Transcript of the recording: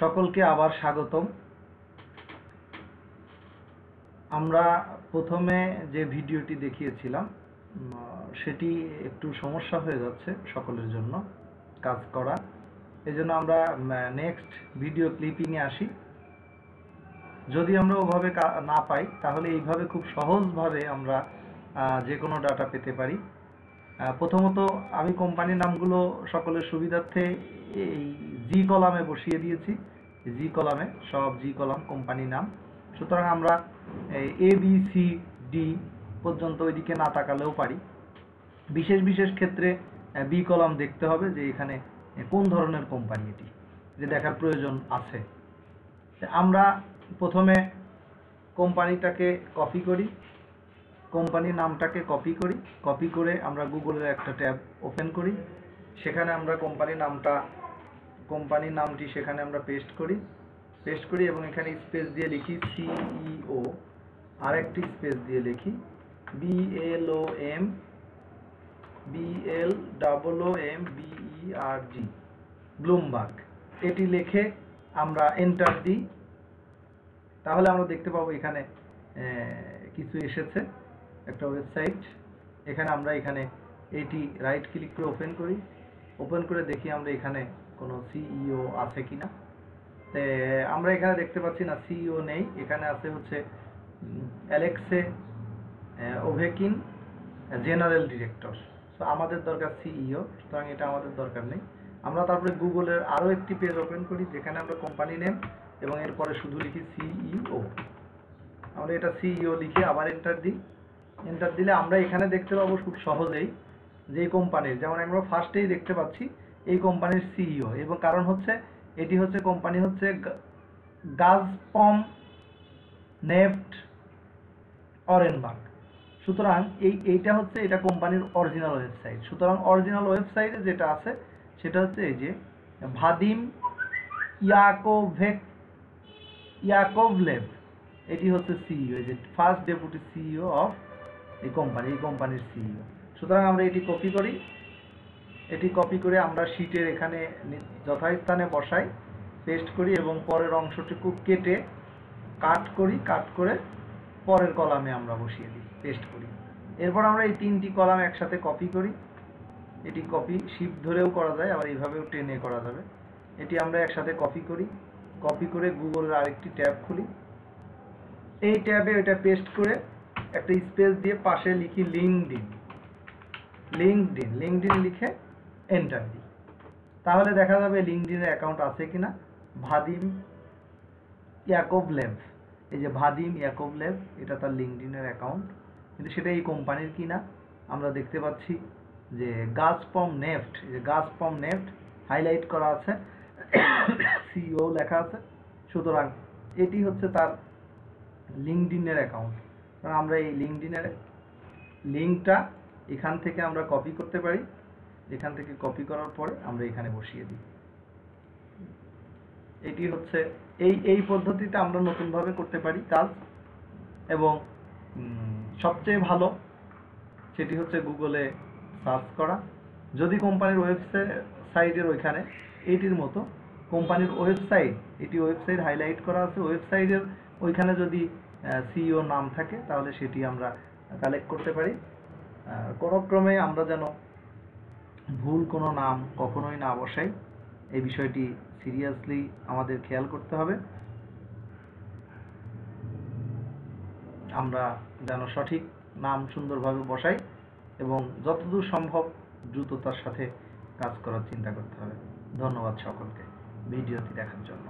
সকলকে আবার স্বাগতম। আমরা প্রথমে যে ভিডিওটি দেখিয়েছিলাম সেটি একটু সমস্যা হয়ে যাচ্ছে সকলের জন্য কাজ করা। এজন্য আমরা নেক্সট ভিডিও ক্লিপিংয়ে আসি। যদি আমরা ওভাবে না পাই তাহলে এইভাবে খুব সহজভাবে আমরা যে কোনো ডাটা পেতে পারি। প্রথমত আমি কোম্পানির নামগুলো সকলের সুবিধার্থে এই জি কলামে বসিয়ে দিয়েছি। জি কলামে সব জি কলাম কোম্পানির নাম। সুতরাং আমরা এ বি সি ডি পর্যন্ত ওইদিকে না তাকালেও পারি। বিশেষ বিশেষ ক্ষেত্রে বি কলাম দেখতে হবে যে এখানে কোন ধরনের কোম্পানি এটি যে দেখার প্রয়োজন আছে। আমরা প্রথমে কোম্পানিটাকে কপি করি, কোম্পানির নামটাকে কপি করে আমরা গুগলের একটা ট্যাব ওপেন করি। সেখানে আমরা কোম্পানির নামটি সেখানে আমরা পেস্ট করি এবং এখানে স্পেস দিয়ে লিখি সিইও, আরেকটি স্পেস দিয়ে লিখি BLOMBERG, ব্লুমবার্গ। এটি লিখে আমরা এন্টার দিই। তাহলে আমরা দেখতে পাবো এখানে কিছু এসেছে, একটা ওয়েবসাইট। আমরা এখানে এটি রাইট ক্লিক করে ওপেন করে দেখি আমরা এখানে কোনো সিইও আছে কিনা। আমরা এখানে দেখতে পাচ্ছি না, সিইও নেই। এখানে আছে হচ্ছে অ্যালেক্সে ওভেকিন, জেনারেল ডিরেক্টর। তো আমাদের দরকার সিইও, সুতরাং এটা আমাদের দরকার নেই। আমরা তারপরে গুগলের আরও একটি পেজ ওপেন করি যেখানে আমরা কোম্পানি নেম এবং এরপরে শুধু লিখি সিইও। আমরা এটা সিইও লিখে আবার এন্টার দিই। এন্টার দিলে আমরা এখানে দেখতে পাবো খুব সহজেই যে কোম্পানির, যেমন আমরা ফার্স্টেই দেখতে পাচ্ছি এই কোম্পানির সিইও, এবং কারণ হচ্ছে এটি হচ্ছে কোম্পানি হচ্ছে গাজপ্রম নেফট অরেনবার্গ। সুতরাং এইটা হচ্ছে এটা কোম্পানির অরিজিনাল ওয়েবসাইট। সুতরাং অরিজিনাল ওয়েবসাইটে যেটা আছে সেটা হচ্ছে এই যে ভাদিম ইয়াকোভলেভ, এটি হচ্ছে সিইও, এই যে ফার্স্ট ডেপুটি সিইও অফ এই কোম্পানির সিইও। সুতরাং আমরা এটি কপি করে আমরা শীটের এখানে যথাস্থানে বসাই, পেস্ট করি এবং পরের অংশটুকু কেটে কাট করে পরের কলামে আমরা বসিয়ে দিই, পেস্ট করি। এরপর আমরা এই তিনটি কলাম একসাথে কপি করি। এটি কপি শিফট ধরেও করা যায়, আবার এইভাবেও টেনে করা যাবে। এটি আমরা একসাথে কপি করে গুগলের আরেকটি ট্যাব খুলি। এই ট্যাবে এটা পেস্ট করে একটা স্পেস দিয়ে পাশে লিখি লিঙ্কডইন লিখে এন্টার দিই। তাহলে দেখা যাবে লিঙ্কডইনের অ্যাকাউন্ট আছে কিনা। ভাদিম ইয়াকোভলেভ, এই যে ভাদিম ইয়াকোভলেভ, এটা তার লিঙ্কডইনের অ্যাকাউন্ট, কিন্তু সেটা এই কোম্পানির কিনা। আমরা দেখতে পাচ্ছি যে গাজপ্রম নেফট হাইলাইট করা আছে, সিইও লেখা আছে। সুতরাং এটি হচ্ছে তার লিঙ্কডইনের অ্যাকাউন্ট। আমরা এই লিঙ্কডইনের লিঙ্কটা এখান থেকে আমরা কপি করতে পারি। এখান থেকে কপি করার পরে আমরা এখানে বসিয়ে দিই। এটি হচ্ছে এই পদ্ধতিতে আমরা নতুনভাবে করতে পারি কাজ, এবং সবচেয়ে ভালো সেটি হচ্ছে গুগলে সার্চ করা। যদি কোম্পানির ওয়েবসাইটের ওইখানে এটির মতো কোম্পানির ওয়েবসাইট হাইলাইট করা আছে, ওয়েবসাইটের ওইখানে যদি সিইও নাম থাকে তাহলে সেটি আমরা কালেক্ট করতে পারি। কোনো ক্রমে আমরা যেন ভুল কোনো নাম কখনোই না বসাই, এই বিষয়টি সিরিয়াসলি আমাদের খেয়াল করতে হবে। আমরা যেন সঠিক নাম সুন্দরভাবে বসাই এবং যতদূর সম্ভব দ্রুততার সাথে কাজ করার চিন্তা করতে হবে। ধন্যবাদ সকলকে ভিডিওটি দেখার জন্য।